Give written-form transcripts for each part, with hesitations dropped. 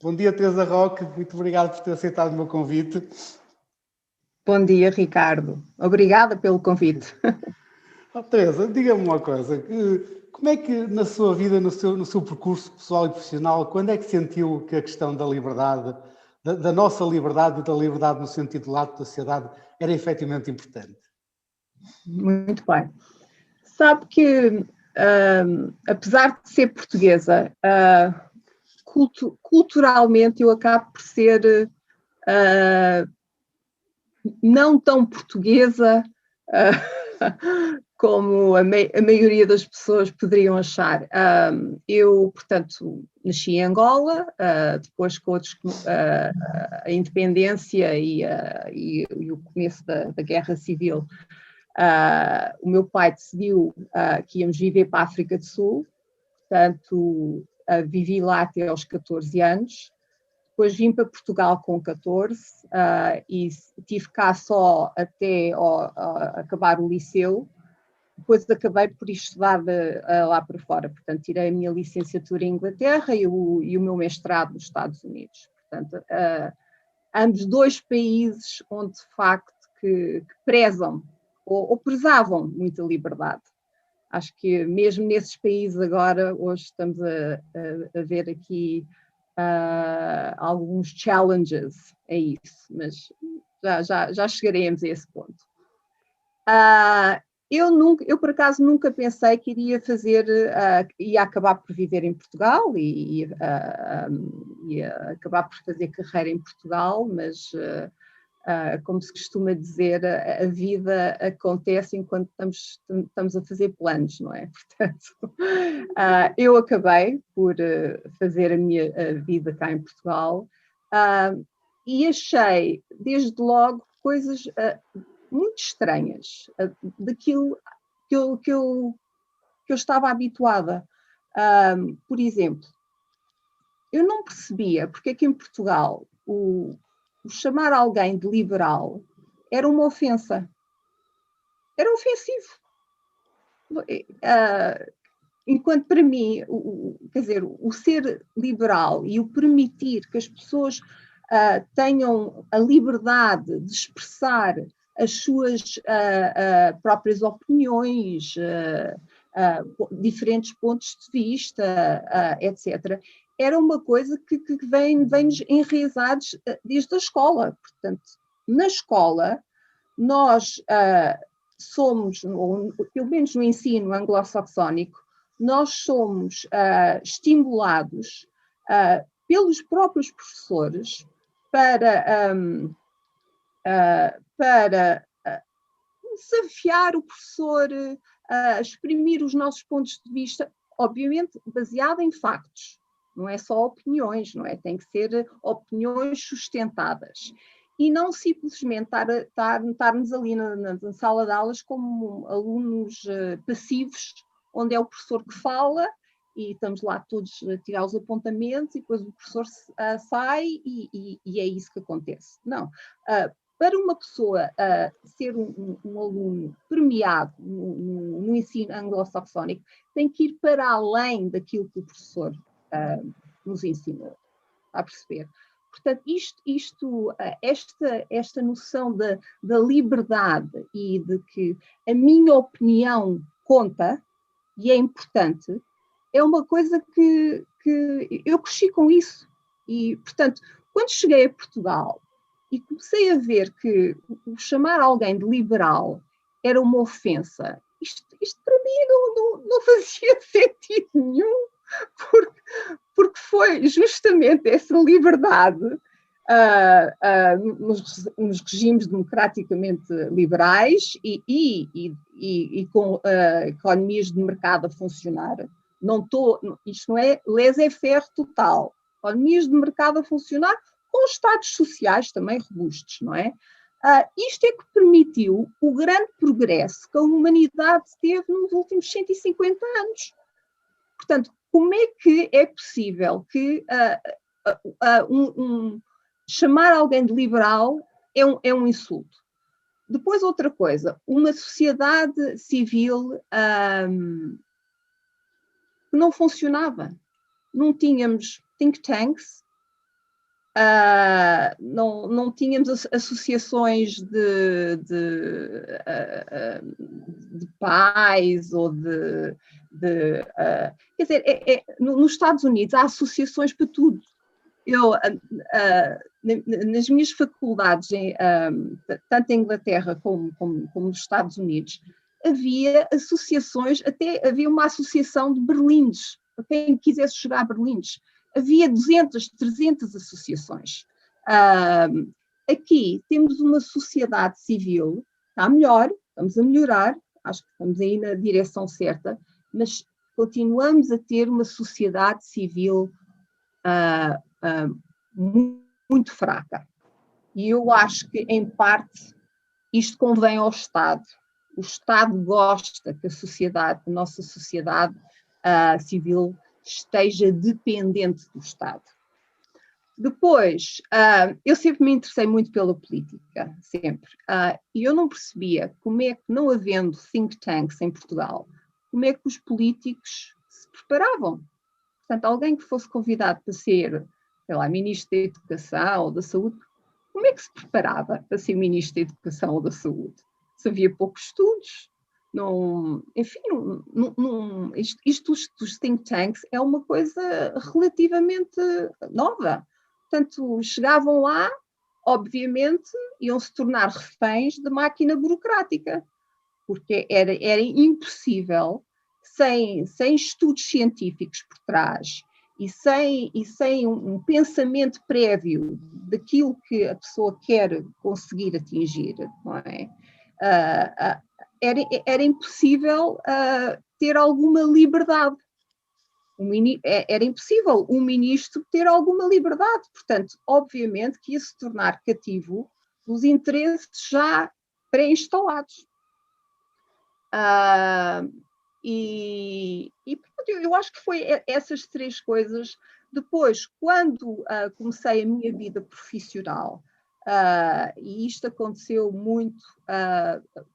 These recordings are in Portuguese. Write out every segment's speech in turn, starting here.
Bom dia, Teresa Roque. Muito obrigado por ter aceitado o meu convite. Bom dia, Ricardo. Obrigada pelo convite. Teresa, diga-me uma coisa. Como é que na sua vida, no seu percurso pessoal e profissional, quando é que sentiu que a questão da liberdade, da nossa liberdade e da liberdade no sentido lato da sociedade, era efetivamente importante? Muito bem. Sabe que, apesar de ser portuguesa, culturalmente eu acabo por ser não tão portuguesa como a maioria das pessoas poderiam achar. Eu, portanto, nasci em Angola, depois com a independência e o começo da Guerra Civil, o meu pai decidiu que íamos viver para a África do Sul, portanto, vivi lá até aos 14 anos. Depois vim para Portugal com 14 e estive cá só até acabar o liceu. Depois acabei por estudar lá para fora. Portanto, tirei a minha licenciatura em Inglaterra e o meu mestrado nos Estados Unidos. Portanto, ambos dois países onde, de facto, que prezam ou prezavam muito a liberdade. Acho que mesmo nesses países agora, hoje estamos a ver aqui alguns challenges a isso, mas já chegaremos a esse ponto. Eu por acaso nunca pensei que iria ia acabar por viver em Portugal e acabar por fazer carreira em Portugal, mas como se costuma dizer, a vida acontece enquanto estamos a fazer planos, não é? Portanto, eu acabei por fazer a minha vida cá em Portugal e achei, desde logo, coisas muito estranhas daquilo que eu estava habituada. Por exemplo, eu não percebia porque é que em Portugal o chamar alguém de liberal era uma ofensa. Era ofensivo. Enquanto para mim, quer dizer, o ser liberal e o permitir que as pessoas tenham a liberdade de expressar as suas próprias opiniões, diferentes pontos de vista, etc., era uma coisa que vem-nos enraizados desde a escola. Portanto, na escola, nós somos, ou pelo menos no ensino anglo-saxónico, nós somos estimulados pelos próprios professores para desafiar o professor, exprimir os nossos pontos de vista, obviamente baseado em factos. Não é só opiniões, não é? Tem que ser opiniões sustentadas. E não simplesmente estarmos ali na sala de aulas como alunos passivos, onde é o professor que fala e estamos lá todos a tirar os apontamentos e depois o professor sai e é isso que acontece. Não. Para uma pessoa ser um aluno premiado no ensino anglo-saxónico, tem que ir para além daquilo que o professor nos ensinou. Está a perceber? Portanto, esta noção da liberdade e de que a minha opinião conta e é importante, é uma coisa que eu cresci com isso. E, portanto, quando cheguei a Portugal e comecei a ver que o chamar alguém de liberal era uma ofensa, isto para mim não fazia sentido nenhum, porque foi justamente essa liberdade nos regimes democraticamente liberais e com economias de mercado a funcionar. Isto não é laissez-faire total. Economias de mercado a funcionar com estados sociais também robustos, não é? Isto é que permitiu o grande progresso que a humanidade teve nos últimos 150 anos. Portanto, como é que é possível que chamar alguém de liberal é um insulto? Depois, outra coisa, uma sociedade civil que não funcionava. Não tínhamos think tanks, não tínhamos associações de pais ou quer dizer, nos Estados Unidos há associações para tudo. Eu, nas minhas faculdades, tanto em Inglaterra como nos Estados Unidos, havia associações, até havia uma associação de berlindes, para quem quisesse jogar berlindes. Havia 200, 300 associações. Aqui temos uma sociedade civil, está melhor, estamos a melhorar, acho que estamos aí na direção certa, mas continuamos a ter uma sociedade civil muito fraca. E eu acho que, em parte, isto convém ao Estado. O Estado gosta que a nossa sociedade civil esteja dependente do Estado. Depois, eu sempre me interessei muito pela política, sempre. E eu não percebia como é que, não havendo think tanks em Portugal, como é que os políticos se preparavam. Portanto, alguém que fosse convidado para ser, sei lá, Ministro da Educação ou da Saúde, como é que se preparava para ser Ministro da Educação ou da Saúde? Se havia poucos estudos, não, enfim, isto dos think tanks é uma coisa relativamente nova. Portanto, chegavam lá, obviamente, iam se tornar reféns da máquina burocrática, porque era impossível, sem estudos científicos por trás e sem um pensamento prévio daquilo que a pessoa quer conseguir atingir, não é? Era impossível ter alguma liberdade. Era impossível um ministro ter alguma liberdade. Portanto, obviamente que ia se tornar cativo dos interesses já pré-instalados. Eu acho que foi essas três coisas. Depois, quando comecei a minha vida profissional, e isto aconteceu muito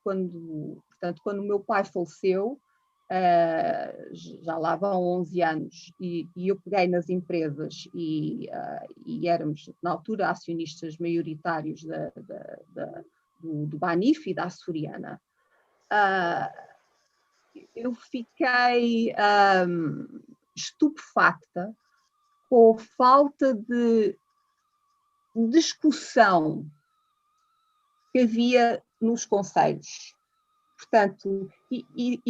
quando o meu pai faleceu, já lá vão 11 anos, e eu peguei nas empresas e éramos, na altura, acionistas maioritários do Banif e da Açoriana. Eu fiquei estupefacta com a falta de discussão que havia nos conselhos. Portanto, e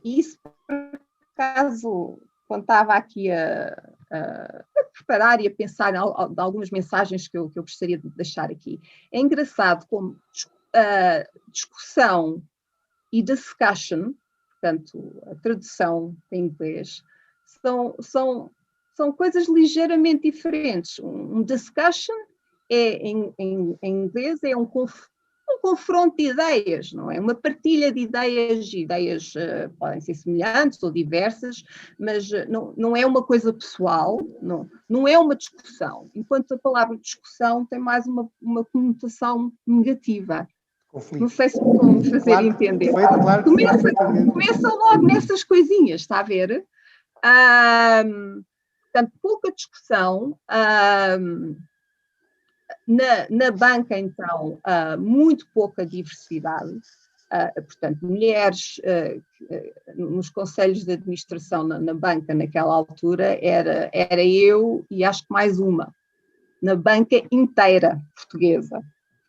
isso, por acaso, quando estava aqui a preparar e a pensar em algumas mensagens que eu gostaria de deixar aqui, é engraçado como discussão e discussion, portanto, a tradução em inglês, são coisas ligeiramente diferentes. Um discussion em inglês é um confronto de ideias, não é? Uma partilha de ideias podem ser semelhantes ou diversas, mas não é uma coisa pessoal, não é uma discussão, enquanto a palavra discussão tem mais uma conotação negativa. Conflito. Não sei se me vão fazer entender. Claro, começa logo nessas coisinhas, está a ver? Portanto, pouca discussão. Na banca, então, muito pouca diversidade. Portanto, mulheres nos conselhos de administração na banca naquela altura era eu e acho que mais uma, na banca inteira portuguesa.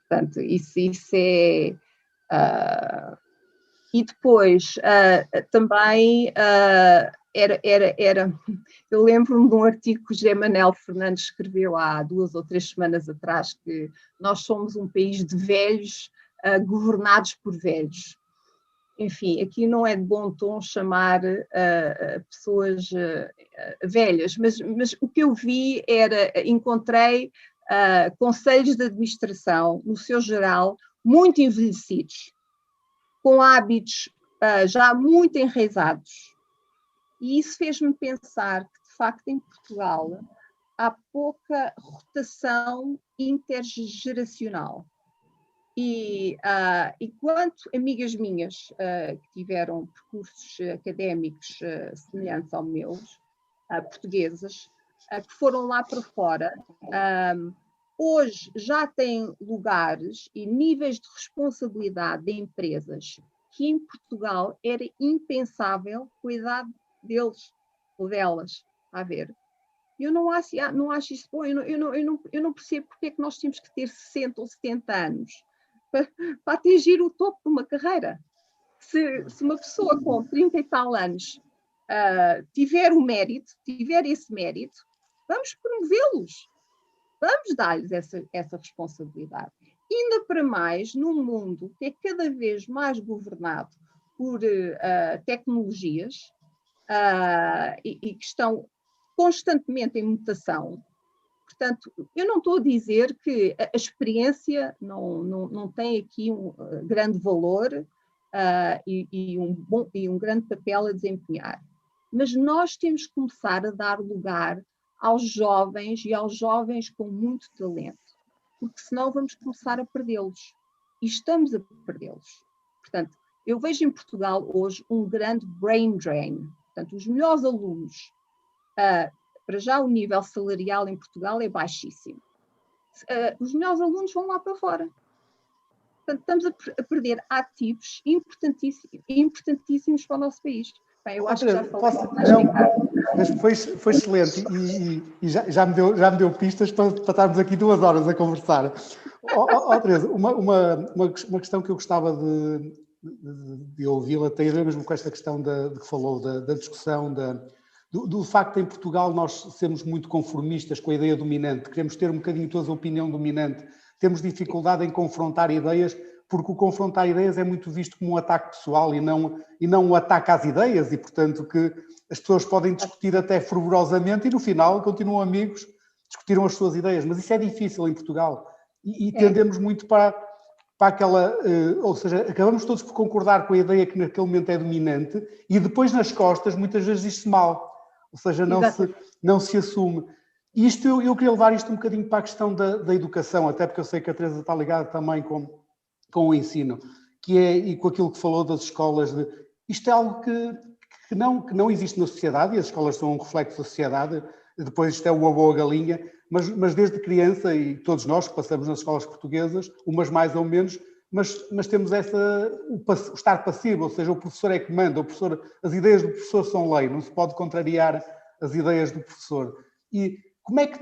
Portanto, isso é... e depois, também, eu lembro-me de um artigo que o José Manel Fernandes escreveu há 2 ou 3 semanas atrás, que nós somos um país de velhos governados por velhos. Enfim, aqui não é de bom tom chamar pessoas velhas, mas o que eu vi encontrei conselhos de administração, no seu geral, muito envelhecidos, com hábitos já muito enraizados. E isso fez-me pensar que, de facto, em Portugal há pouca rotação intergeracional. E quanto amigas minhas que tiveram percursos académicos semelhantes aos meus, portuguesas, que foram lá para fora, hoje já têm lugares e níveis de responsabilidade de empresas que em Portugal era impensável com a idade deles ou delas, a ver. Eu não acho isso bom, eu não percebo porque é que nós temos que ter 60 ou 70 anos para atingir o topo de uma carreira. Se uma pessoa com 30 e tal anos tiver esse mérito, vamos promovê-los, vamos dar-lhes essa responsabilidade. Ainda para mais num mundo que é cada vez mais governado por tecnologias e que estão constantemente em mutação. Portanto, eu não estou a dizer que a experiência não tem aqui um grande valor e um grande papel a desempenhar. Mas nós temos que começar a dar lugar aos jovens e aos jovens com muito talento, porque senão vamos começar a perdê-los. E estamos a perdê-los. Portanto, eu vejo em Portugal hoje um grande brain drain. Portanto, os melhores alunos, para já o nível salarial em Portugal é baixíssimo. Os melhores alunos vão lá para fora. Portanto, estamos a perder ativos importantíssimos para o nosso país. Bem, eu acho que já falei mas foi excelente e já me deu pistas para estarmos aqui 2 horas a conversar. Teresa, uma questão que eu gostava de ouvi-la tem a ver mesmo com esta questão de que falou, da discussão, do facto de em Portugal nós sermos muito conformistas com a ideia dominante, queremos ter um bocadinho toda a opinião dominante, temos dificuldade em confrontar ideias, porque o confrontar ideias é muito visto como um ataque pessoal e não um ataque às ideias, e portanto que as pessoas podem discutir até fervorosamente e no final continuam amigos, discutiram as suas ideias, mas isso é difícil em Portugal e tendemos muito para aquela, ou seja, acabamos todos por concordar com a ideia que naquele momento é dominante e depois nas costas muitas vezes diz-se mal, ou seja, não se assume. E isto eu queria levar isto um bocadinho para a questão da educação, até porque eu sei que a Teresa está ligada também com o ensino, e com aquilo que falou das escolas. Isto é algo que não existe na sociedade, e as escolas são um reflexo da sociedade, depois isto é o avô a galinha, mas desde criança, e todos nós que passamos nas escolas portuguesas, umas mais ou menos, mas temos o estar passivo, ou seja, o professor é que manda, as ideias do professor são lei, não se pode contrariar as ideias do professor. E como é que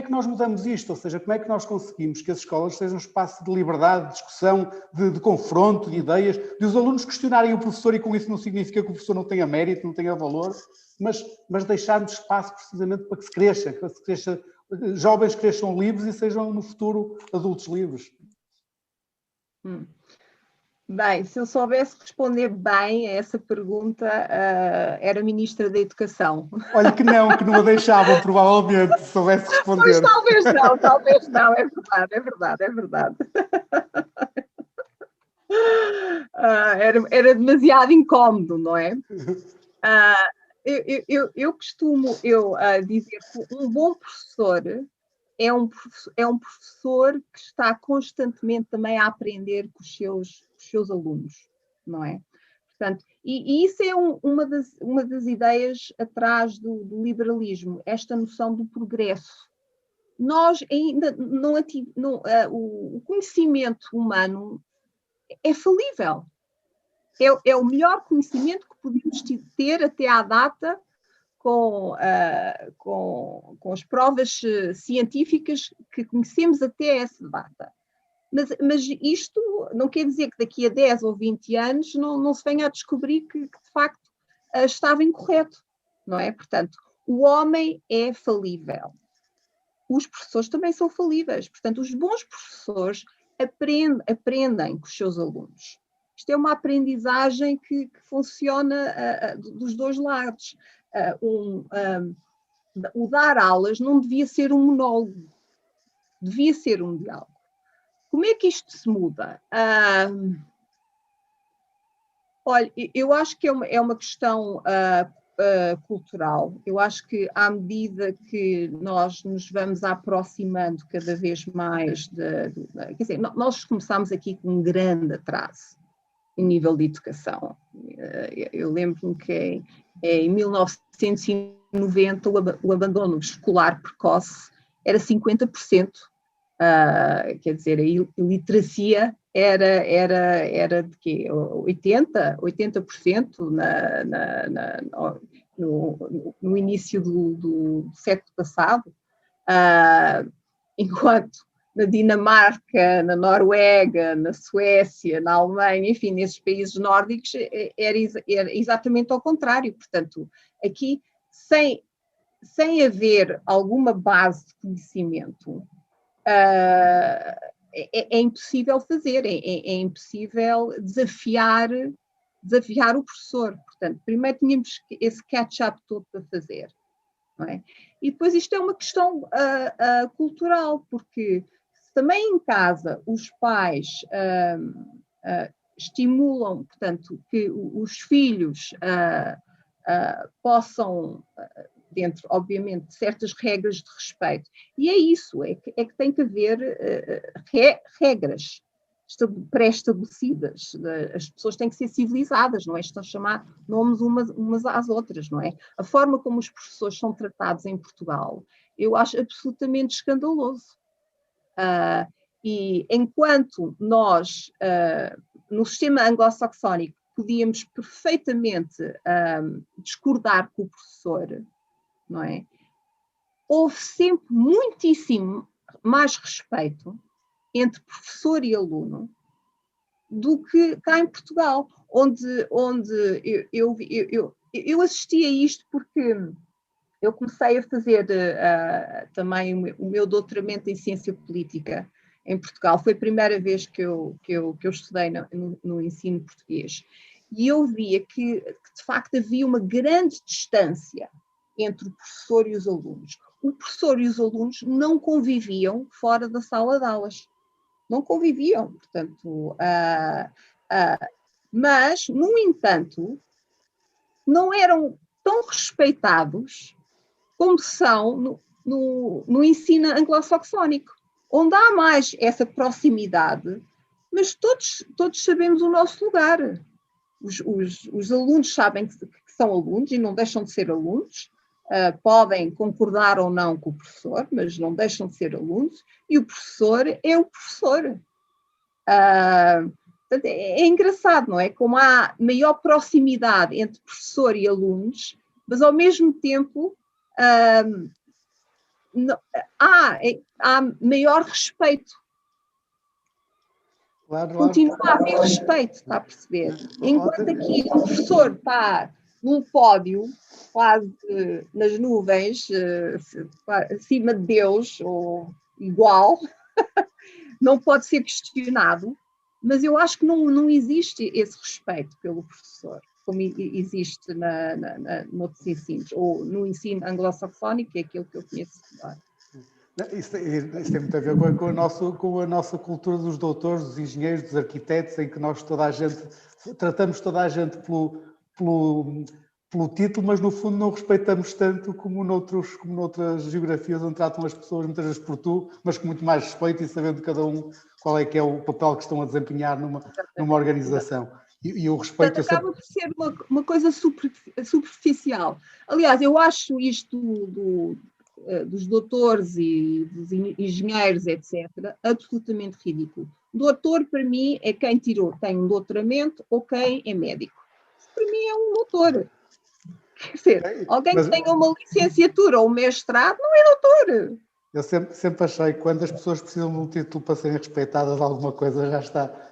nós mudamos isto? Ou seja, como é que nós conseguimos que as escolas sejam um espaço de liberdade, de discussão, de confronto de ideias, de os alunos questionarem o professor, e com isso não significa que o professor não tenha mérito, não tenha valor, mas deixarmos espaço precisamente para que se cresça, jovens cresçam livres e sejam no futuro adultos livres. Bem, se eu soubesse responder bem a essa pergunta, era Ministra da Educação. Olha que não a deixavam, provavelmente, se soubesse responder. Pois talvez não, é verdade. Era demasiado incómodo, não é? Eu costumo dizer que um bom professor é um professor que está constantemente também a aprender com os seus alunos, não é? Portanto, e isso é uma das ideias atrás do liberalismo, esta noção do progresso. Nós ainda o conhecimento humano é falível. É o melhor conhecimento que podemos ter até à data, com as provas científicas que conhecemos até essa data. Mas isto não quer dizer que daqui a 10 ou 20 anos não se venha a descobrir que de facto estava incorreto, não é? Portanto, o homem é falível. Os professores também são falíveis. Portanto, os bons professores aprendem com os seus alunos. Isto é uma aprendizagem que funciona dos dois lados. O dar aulas não devia ser um monólogo, devia ser um diálogo. Como é que isto se muda? Olha, eu acho que é uma questão cultural. Eu acho que à medida que nós nos vamos aproximando cada vez mais quer dizer, nós começámos aqui com um grande atraso em nível de educação. Eu lembro-me que em 1990 o abandono escolar precoce era 50%. Quer dizer, a iliteracia era de quê? 80% no início do século passado, enquanto na Dinamarca, na Noruega, na Suécia, na Alemanha, enfim, nesses países nórdicos, era exatamente ao contrário. Portanto, aqui, sem haver alguma base de conhecimento, é impossível fazer, é impossível desafiar o professor. Portanto, primeiro tínhamos esse catch-up todo para fazer, não é? E depois isto é uma questão cultural, porque se também em casa os pais estimulam, portanto, que os filhos possam, dentro, obviamente, de certas regras de respeito. E é isso, é que tem que haver regras pré-estabelecidas. As pessoas têm que ser civilizadas, não é? Estão a chamar nomes umas às outras, não é? A forma como os professores são tratados em Portugal, eu acho absolutamente escandaloso. E enquanto nós, no sistema anglo-saxónico, podíamos perfeitamente discordar com o professor, não é? Houve sempre muitíssimo mais respeito entre professor e aluno do que cá em Portugal, onde eu assisti a isto porque eu comecei a fazer também o meu doutoramento em ciência política em Portugal. Foi a primeira vez que eu estudei no ensino português. E eu via que, de facto, havia uma grande distância entre o professor e os alunos. O professor e os alunos não conviviam fora da sala de aulas. Não conviviam, portanto. Mas, no entanto, não eram tão respeitados como são no ensino anglo-saxónico, onde há mais essa proximidade, mas todos sabemos o nosso lugar. Os alunos sabem que são alunos e não deixam de ser alunos, podem concordar ou não com o professor, mas não deixam de ser alunos, e o professor é o professor. É engraçado, não é? Como há maior proximidade entre professor e alunos, mas ao mesmo tempo há maior respeito. Claro. Continua a haver respeito, está a perceber? Enquanto aqui o professor está num pódio, quase nas nuvens, acima de Deus, ou igual, não pode ser questionado, mas eu acho que não existe esse respeito pelo professor, como existe noutros ensinos, ou no ensino anglo-saxónico, que é aquilo que eu conheço agora. Isso tem muito a ver com a nossa cultura dos doutores, dos engenheiros, dos arquitetos, em que nós tratamos toda a gente pelo título, mas no fundo não respeitamos tanto como noutras geografias onde tratam as pessoas muitas vezes por tu, mas com muito mais respeito e sabendo cada um qual é que é o papel que estão a desempenhar numa organização. E o respeito... Portanto, acaba por ser uma coisa superficial. Aliás, eu acho isto dos doutores e dos engenheiros, etc., absolutamente ridículo. Doutor, para mim, é quem tem um doutoramento ou quem é médico. Para mim é um doutor. Quer dizer, alguém que tenha uma licenciatura ou um mestrado não é doutor. Eu sempre achei que quando as pessoas precisam de um título para serem respeitadas, alguma coisa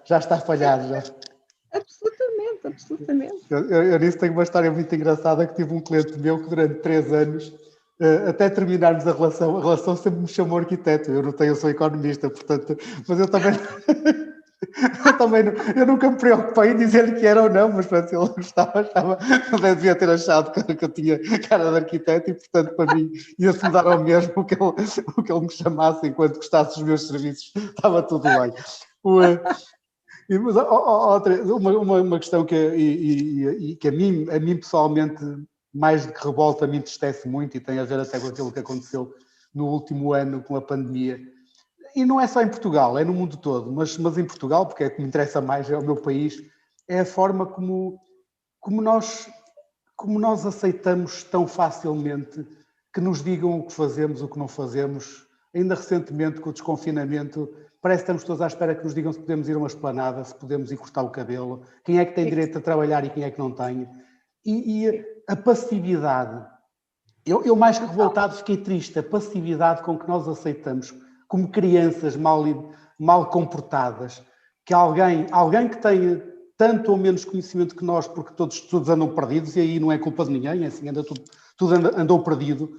já está falhado. Já. Absolutamente. Eu nisso tenho uma história muito engraçada, que tive um cliente meu que durante 3 anos, até terminarmos a relação sempre me chamou arquiteto. Eu sou economista, portanto, mas eu também... eu nunca me preocupei em dizer-lhe que era ou não, mas pronto, ele não devia ter achado que eu tinha cara de arquiteto e, portanto, para mim ia-se mudar ao mesmo o que ele me chamasse enquanto gostasse dos meus serviços, estava tudo bem. Mas uma questão que a mim pessoalmente, mais do que revolta, me entristece muito e tem a ver até com aquilo que aconteceu no último ano com a pandemia. E não é só em Portugal, é no mundo todo, mas em Portugal, porque é que me interessa mais, é o meu país, é a forma como como nós aceitamos tão facilmente que nos digam o que fazemos, o que não fazemos. Ainda recentemente, com o desconfinamento, parece que estamos todos à espera que nos digam se podemos ir a uma esplanada, se podemos ir cortar o cabelo, quem é que tem direito a trabalhar e quem é que não tem. E a passividade, eu mais que revoltado fiquei triste, a passividade com que nós aceitamos, como crianças mal comportadas, que alguém que tenha tanto ou menos conhecimento que nós, porque todos andam perdidos, e aí não é culpa de ninguém, assim, tudo andou perdido.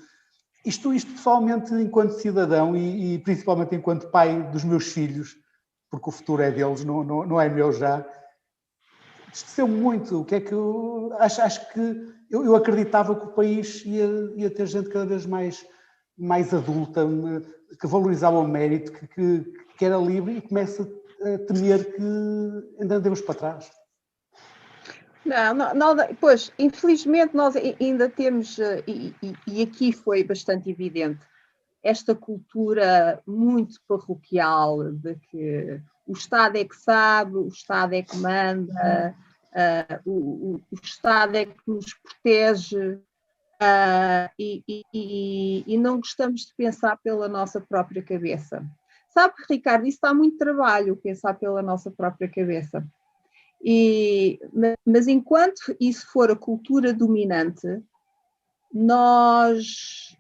Isto pessoalmente, enquanto cidadão e principalmente enquanto pai dos meus filhos, porque o futuro é deles, não é meu já, esqueceu-me muito. O que é que eu acho que eu acreditava que o país ia ter gente cada vez mais adulta, que valorizava o mérito, que era livre, e começa a temer que ainda andemos para trás. Não, pois, infelizmente nós ainda temos, e aqui foi bastante evidente, esta cultura muito parroquial de que o Estado é que sabe, o Estado é que manda, o Estado é que nos protege, e não gostamos de pensar pela nossa própria cabeça. Sabe, Ricardo, isso dá muito trabalho, pensar pela nossa própria cabeça. Mas enquanto isso for a cultura dominante, nós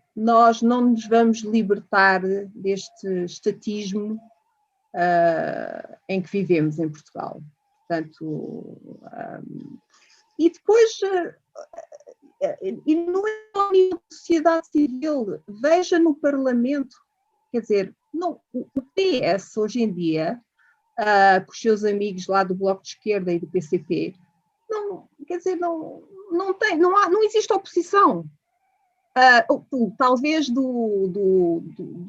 não nos vamos libertar deste estatismo em que vivemos em Portugal. Portanto, e depois, e não é só nível de sociedade civil, veja no Parlamento, quer dizer, não, o PS hoje em dia, com os seus amigos lá do Bloco de Esquerda e do PCP, não, quer dizer, não existe oposição. Talvez do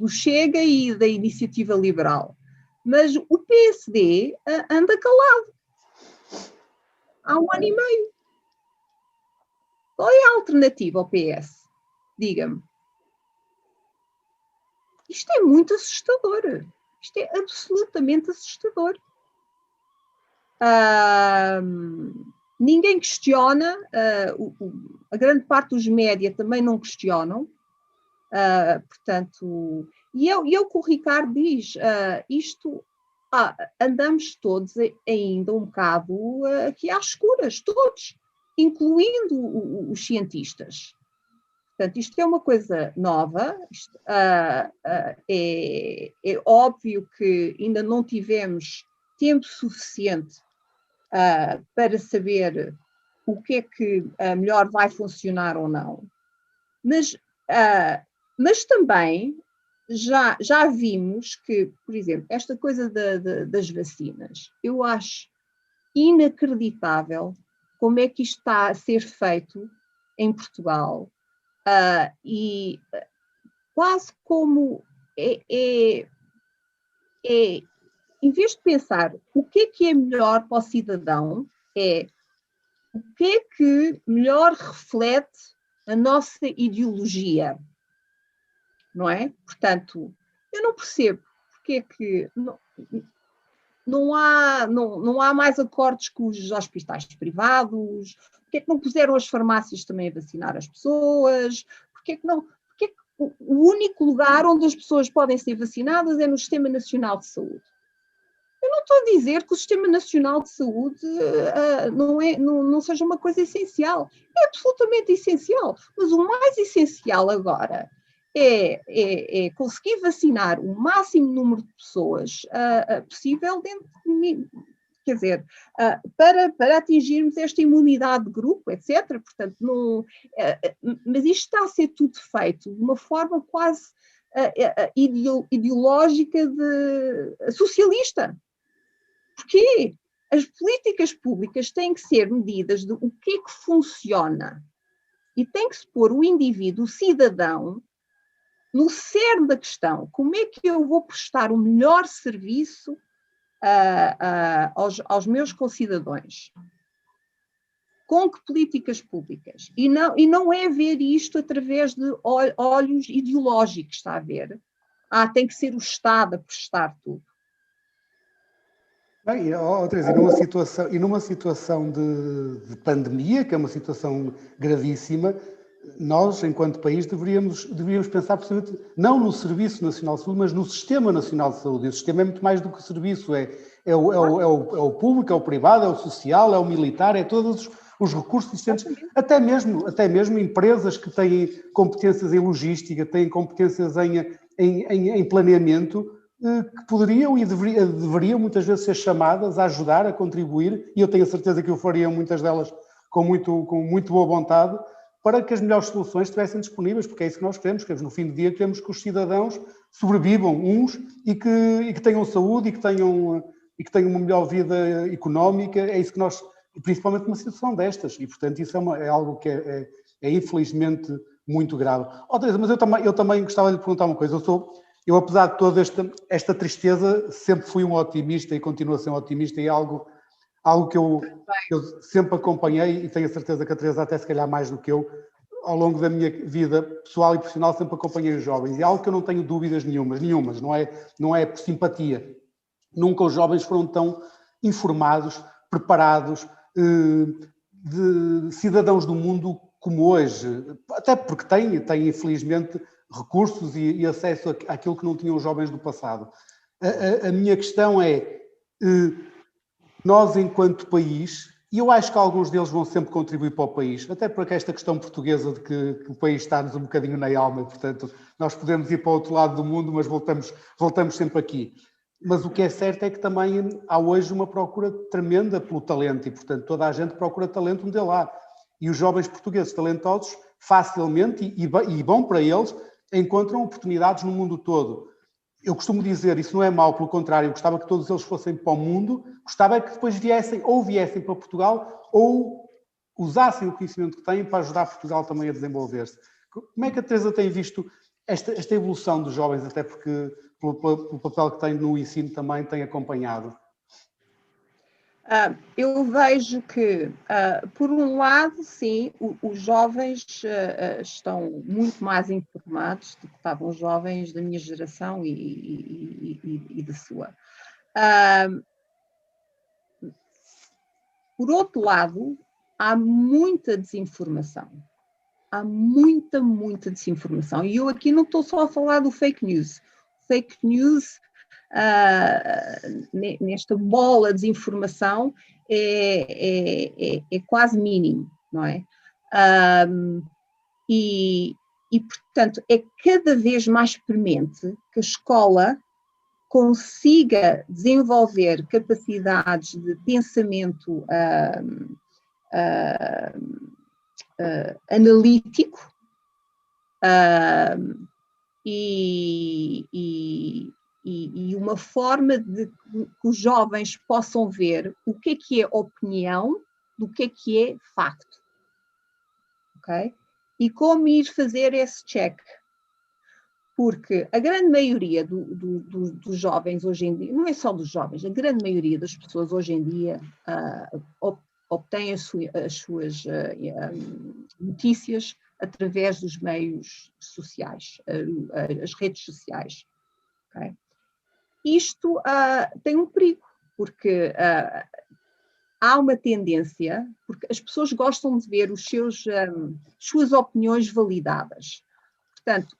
Chega e da Iniciativa Liberal. Mas o PSD anda calado há 1 ano e meio. Qual é a alternativa ao PS? Diga-me. Isto é muito assustador. Isto é absolutamente assustador. Ninguém questiona, a grande parte dos média também não questionam, portanto, e eu que o Ricardo diz, andamos todos ainda um bocado aqui às escuras, todos, incluindo os cientistas. Portanto, isto é uma coisa nova, é óbvio que ainda não tivemos tempo suficiente para saber o que é que melhor vai funcionar ou não. Mas também já vimos que, por exemplo, esta coisa das vacinas, eu acho inacreditável como é que isto está a ser feito em Portugal, e quase como em vez de pensar o que é melhor para o cidadão, é o que é que melhor reflete a nossa ideologia, não é? Portanto, eu não percebo porque é que não há mais acordos com os hospitais privados, porque é que não puseram as farmácias também a vacinar as pessoas, porque é que o único lugar onde as pessoas podem ser vacinadas é no Sistema Nacional de Saúde. Eu não estou a dizer que o Sistema Nacional de Saúde não seja uma coisa essencial. É absolutamente essencial. Mas o mais essencial agora é conseguir vacinar o máximo número de pessoas possível quer dizer, para atingirmos esta imunidade de grupo, etc. Portanto, mas isto está a ser tudo feito de uma forma quase ideológica socialista. Porquê? As políticas públicas têm que ser medidas de o que é que funciona e tem que se pôr o indivíduo, o cidadão, no cerne da questão. Como é que eu vou prestar o melhor serviço aos meus concidadãos? Com que políticas públicas? E não é ver isto através de olhos ideológicos, está a ver? Tem que ser o Estado a prestar tudo. Bem, Teresa, e numa situação de pandemia, que é uma situação gravíssima, nós, enquanto país, deveríamos pensar precisamente não no Serviço Nacional de Saúde, mas no Sistema Nacional de Saúde. E o sistema é muito mais do que serviço, é o público, é o privado, é o social, é o militar, é todos os recursos existentes, até mesmo empresas que têm competências em logística, têm competências em planeamento, que poderiam e deveriam muitas vezes ser chamadas a ajudar, a contribuir, e eu tenho a certeza que o fariam muitas delas com muito boa vontade, para que as melhores soluções estivessem disponíveis, porque é isso que nós queremos, no fim do dia queremos que os cidadãos sobrevivam uns e que tenham saúde e que tenham uma melhor vida económica, é isso que nós, principalmente numa situação destas, e portanto isso é algo que é infelizmente muito grave. Teresa, mas eu também gostava de lhe perguntar uma coisa, eu apesar de toda esta tristeza, sempre fui um otimista e continuo a ser um otimista, e é algo que eu sempre acompanhei, e tenho a certeza que a Teresa até se calhar mais do que eu, ao longo da minha vida pessoal e profissional, sempre acompanhei os jovens, e é algo que eu não tenho dúvidas nenhumas, não é por simpatia. Nunca os jovens foram tão informados, preparados, de cidadãos do mundo como hoje, até porque têm infelizmente recursos e acesso àquilo que não tinham os jovens do passado. A minha questão é, nós enquanto país, e eu acho que alguns deles vão sempre contribuir para o país, até porque esta questão portuguesa de que o país está-nos um bocadinho na alma, portanto, nós podemos ir para o outro lado do mundo, mas voltamos sempre aqui. Mas o que é certo é que também há hoje uma procura tremenda pelo talento e, portanto, toda a gente procura talento onde lá. E os jovens portugueses talentosos, facilmente, e bom para eles, encontram oportunidades no mundo todo. Eu costumo dizer, isso não é mau, pelo contrário, eu gostava que todos eles fossem para o mundo, gostava que depois viessem para Portugal, ou usassem o conhecimento que têm para ajudar Portugal também a desenvolver-se. Como é que a Teresa tem visto esta evolução dos jovens, até porque pelo papel que tem no ensino também tem acompanhado? Eu vejo que, por um lado, sim, os jovens estão muito mais informados do que estavam os jovens da minha geração e da sua. Por outro lado, há muita desinformação. Há muita desinformação. E eu aqui não estou só a falar do fake news. Fake news, nesta bola de desinformação, é quase mínimo, não é? E, portanto, é cada vez mais premente que a escola consiga desenvolver capacidades de pensamento analítico e uma forma de que os jovens possam ver o que é opinião do que é facto. Ok? E como ir fazer esse check. Porque a grande maioria dos jovens hoje em dia, não é só dos jovens, a grande maioria das pessoas hoje em dia obtêm as suas notícias através dos meios sociais, as redes sociais. Okay? Isto tem um perigo, porque há uma tendência, porque as pessoas gostam de ver suas opiniões validadas. Portanto,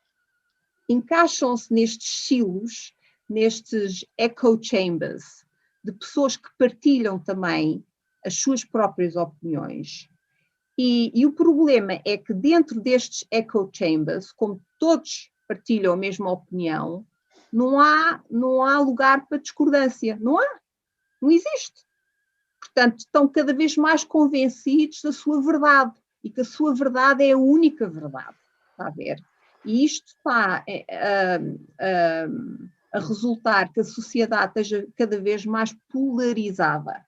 encaixam-se nestes silos, nestes echo chambers, de pessoas que partilham também as suas próprias opiniões. E o problema é que dentro destes echo chambers, como todos partilham a mesma opinião, não há lugar para discordância. Não existe. Portanto, estão cada vez mais convencidos da sua verdade e que a sua verdade é a única verdade. Está a ver? E isto está a resultar que a sociedade esteja cada vez mais polarizada.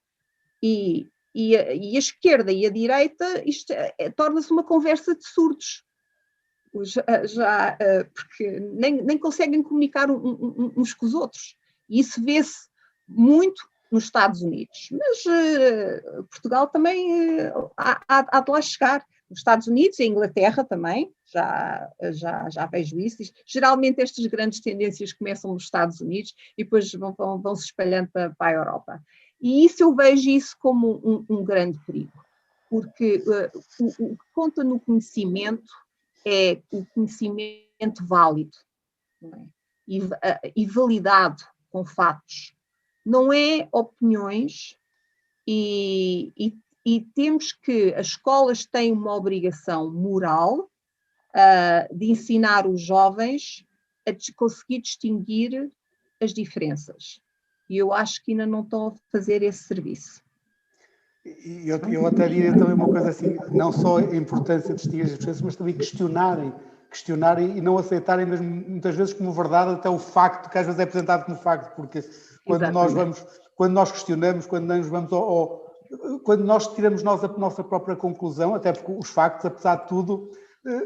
E a esquerda e a direita, isto torna-se uma conversa de surdos. Porque nem conseguem comunicar uns com os outros. E isso vê-se muito nos Estados Unidos. Mas Portugal também há de lá chegar. Nos Estados Unidos e a Inglaterra também, já vejo isso. Geralmente estas grandes tendências começam nos Estados Unidos e depois vão se espalhando para a Europa. E isso eu vejo isso como um grande perigo, porque o que conta no conhecimento é o conhecimento válido, não é? E validado com fatos. Não é opiniões e temos que, as escolas têm uma obrigação moral de ensinar os jovens a conseguir distinguir as diferenças. E eu acho que ainda não estão a fazer esse serviço. E eu até diria também uma coisa assim, não só a importância de distinguir as diferenças, mas também questionarem e não aceitarem mesmo muitas vezes como verdade até o facto, que às vezes é apresentado como facto, porque quando nós questionamos, quando nós tiramos a nossa própria conclusão, até porque os factos, apesar de tudo,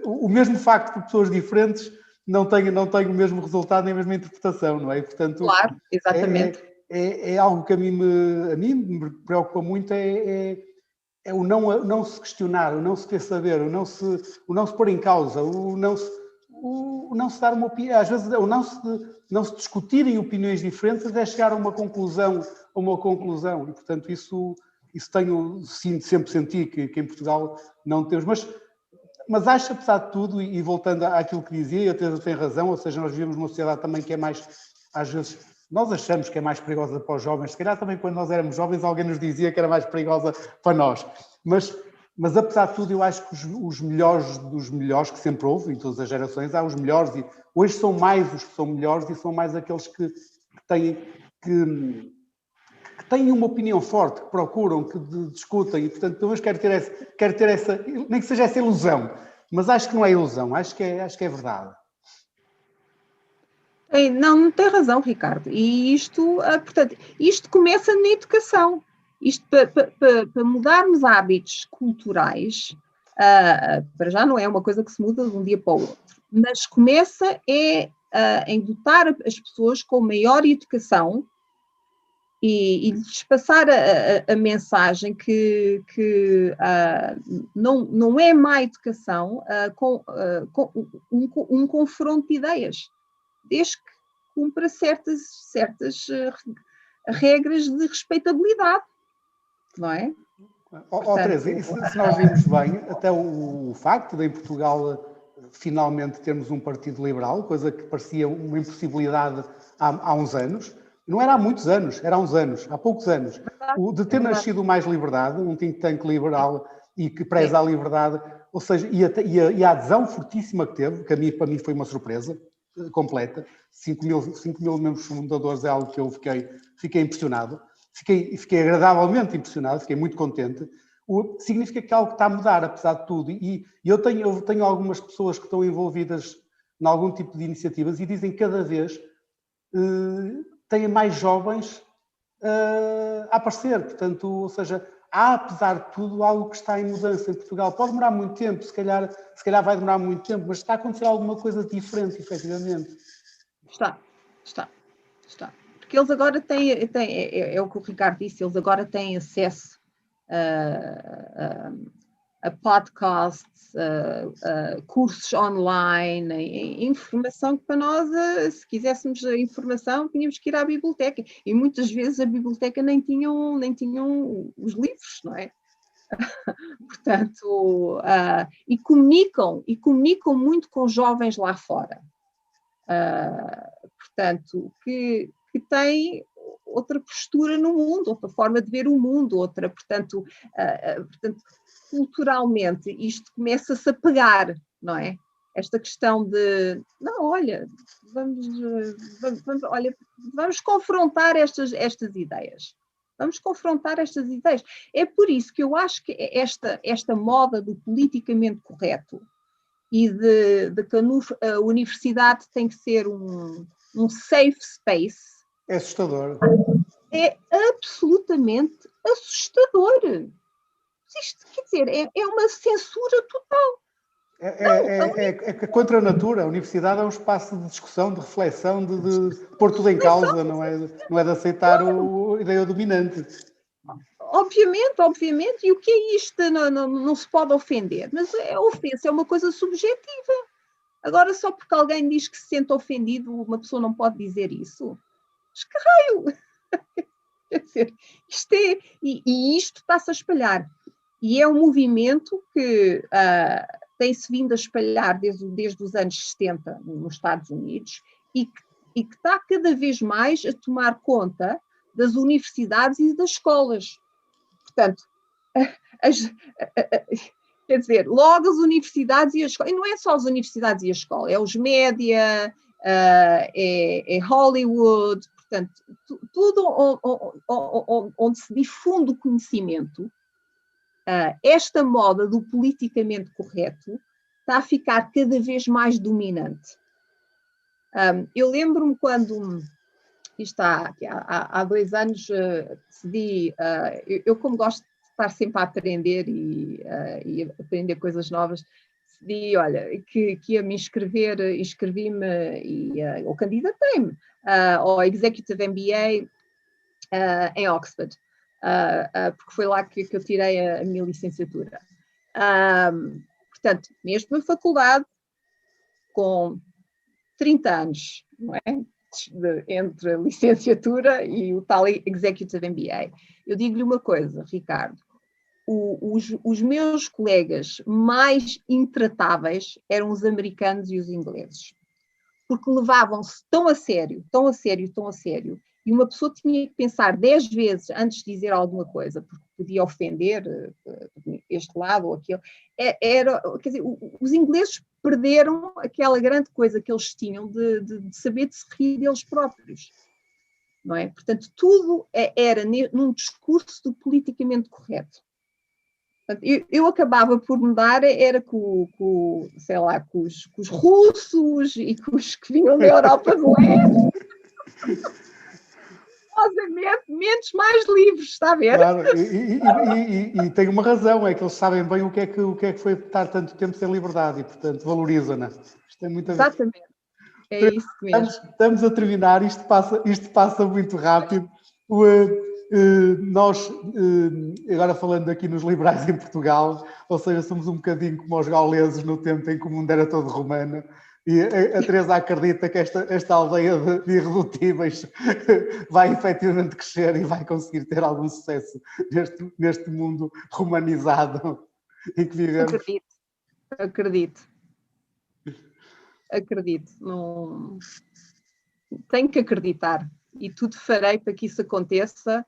o mesmo facto de pessoas diferentes não têm o mesmo resultado nem a mesma interpretação, não é? E, portanto, claro, exatamente. É algo que a mim me preocupa muito, é o não se questionar, o não se querer saber, o não se pôr em causa, o não se dar uma opinião, às vezes o não se discutirem opiniões diferentes é chegar a uma conclusão, e portanto isso sempre senti que em Portugal não temos, mas acho, apesar de tudo, e voltando àquilo que dizia, e a Teresa tem razão, ou seja, nós vivemos numa sociedade também que é mais, às vezes, nós achamos que é mais perigosa para os jovens, se calhar também quando nós éramos jovens alguém nos dizia que era mais perigosa para nós, mas apesar de tudo eu acho que os melhores dos melhores que sempre houve, em todas as gerações, há os melhores, e hoje são mais os que são melhores e são mais aqueles que têm uma opinião forte, que procuram, que discutem, e portanto pelo menos quero ter essa, nem que seja essa ilusão, mas acho que não é ilusão, acho que é verdade. Não tem razão, Ricardo. E portanto, isto começa na educação. Isto para mudarmos hábitos culturais, para já não é uma coisa que se muda de um dia para o outro, mas começa em dotar as pessoas com maior educação e lhes passar a mensagem que não é má educação com um confronto de ideias, desde que cumpra certas regras de respeitabilidade, não é? Teresa, se nós vimos bem, até o facto de em Portugal finalmente termos um partido liberal, coisa que parecia uma impossibilidade há uns anos, não era há muitos anos, era há uns anos, há poucos anos, o de ter nascido Mais Liberdade, um think tank liberal e que preza a liberdade, ou seja, e a adesão fortíssima que teve, que para mim foi uma surpresa completa, 5 mil membros fundadores é algo que eu fiquei impressionado, fiquei agradavelmente impressionado, fiquei muito contente. Significa que algo está a mudar, apesar de tudo, e eu tenho algumas pessoas que estão envolvidas em algum tipo de iniciativas e dizem que cada vez têm mais jovens a aparecer, portanto, ou seja, há, apesar de tudo, algo que está em mudança em Portugal. Pode demorar muito tempo, se calhar vai demorar muito tempo, mas está a acontecer alguma coisa diferente, efetivamente. Está. Porque eles agora têm é o que o Ricardo disse, eles agora têm acesso a podcasts, cursos online, informação que para nós, se quiséssemos a informação, tínhamos que ir à biblioteca. E muitas vezes a biblioteca nem tinham os livros, não é? Portanto, e comunicam muito com jovens lá fora. Portanto, que têm outra postura no mundo, outra forma de ver o mundo, portanto, culturalmente isto começa-se a pegar, não é? Esta questão de, não, olha, vamos confrontar estas ideias. Vamos confrontar estas ideias. É por isso que eu acho que esta moda do politicamente correto e de que a universidade tem que ser um safe space. É assustador. É absolutamente assustador. Isto, quer dizer, é uma censura total. É contra a natura. A universidade é um espaço de discussão, de reflexão, de pôr tudo em causa, não é de aceitar a ideia dominante. Obviamente, e o que é isto? Não se pode ofender, mas a ofensa é uma coisa subjetiva. Agora, só porque alguém diz que se sente ofendido, uma pessoa não pode dizer isso? Mas que raio! Quer dizer, isto está-se a espalhar. E é um movimento que tem-se vindo a espalhar desde os anos 70 nos Estados Unidos e que está cada vez mais a tomar conta das universidades e das escolas. Portanto, quer dizer, logo as universidades e as escolas, e não é só as universidades e a escola, é os média, é Hollywood, portanto, tudo onde se difunde o conhecimento. Esta moda do politicamente correto está a ficar cada vez mais dominante. Eu lembro-me quando, há 2 anos, decidi, eu como gosto de estar sempre a aprender e aprender coisas novas, decidi, olha, que ia me inscrever, inscrevi-me ou candidatei-me ao Executive MBA em Oxford. Porque foi lá que eu tirei a minha licenciatura. Portanto, mesmo na faculdade, com 30 anos, não é? Entre a licenciatura e o tal Executive MBA. Eu digo-lhe uma coisa, Ricardo, os meus colegas mais intratáveis eram os americanos e os ingleses, porque levavam-se tão a sério, tão a sério, tão a sério, e uma pessoa tinha que pensar 10 vezes antes de dizer alguma coisa, porque podia ofender este lado ou aquele. Quer dizer, os ingleses perderam aquela grande coisa que eles tinham de saber de se rir deles próprios, não é? Portanto, tudo era num discurso do politicamente correto. Portanto, eu acabava por me dar, era sei lá, com os russos e com os que vinham da Europa do Leste. Mentes mais livres, está a ver? Claro, e tem uma razão, é que eles sabem bem o que é que foi estar tanto tempo sem liberdade e, portanto, valorizam-na. Isto tem muito a ver. Exatamente, é isso mesmo. Estamos a terminar, isto passa muito rápido. Nós, agora falando aqui nos liberais em Portugal, ou seja, somos um bocadinho como os gauleses no tempo em que o mundo era todo romano. E a Teresa acredita que esta aldeia de irredutíveis vai efetivamente crescer e vai conseguir ter algum sucesso neste mundo romanizado em que vivemos. Acredito. Não... Tenho que acreditar e tudo farei para que isso aconteça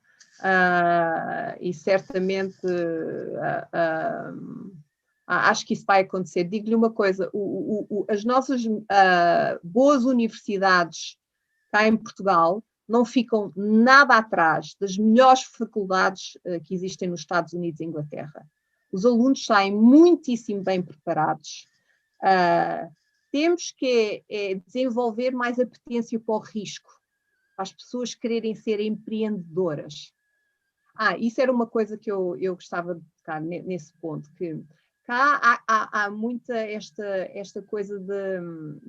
e certamente... acho que isso vai acontecer. Digo-lhe uma coisa, as nossas boas universidades cá em Portugal não ficam nada atrás das melhores faculdades que existem nos Estados Unidos e Inglaterra. Os alunos saem muitíssimo bem preparados. Temos que desenvolver mais apetência para o risco, para as pessoas quererem ser empreendedoras. Isso era uma coisa que eu gostava de tocar nesse ponto, que cá há muita esta coisa do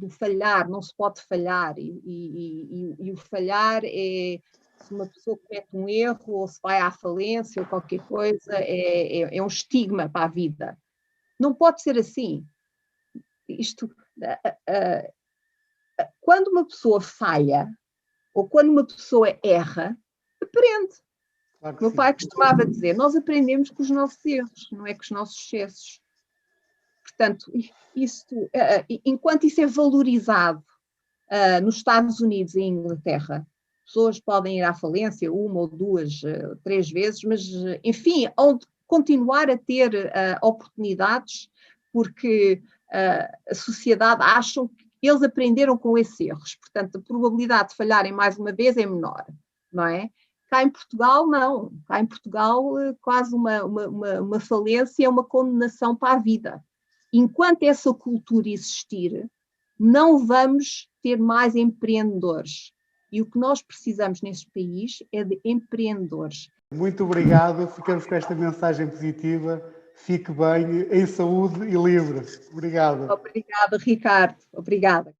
falhar, não se pode falhar, e o falhar é, se uma pessoa comete um erro ou se vai à falência ou qualquer coisa, é um estigma para a vida. Não pode ser assim. Quando uma pessoa falha ou quando uma pessoa erra, aprende. Claro que meu pai costumava dizer, nós aprendemos com os nossos erros, não é com os nossos excessos. Portanto, enquanto isso é valorizado nos Estados Unidos e em Inglaterra, pessoas podem ir à falência 1 ou 2, 3 vezes, mas, enfim, ao continuar a ter oportunidades, porque a sociedade acha que eles aprenderam com esses erros. Portanto, a probabilidade de falharem mais uma vez é menor, não é? Cá em Portugal, não. Cá em Portugal, quase uma falência é uma condenação para a vida. Enquanto essa cultura existir, não vamos ter mais empreendedores. E o que nós precisamos neste país é de empreendedores. Muito obrigado. Ficamos com esta mensagem positiva. Fique bem, em saúde e livre. Obrigado. Obrigada, Ricardo. Obrigada.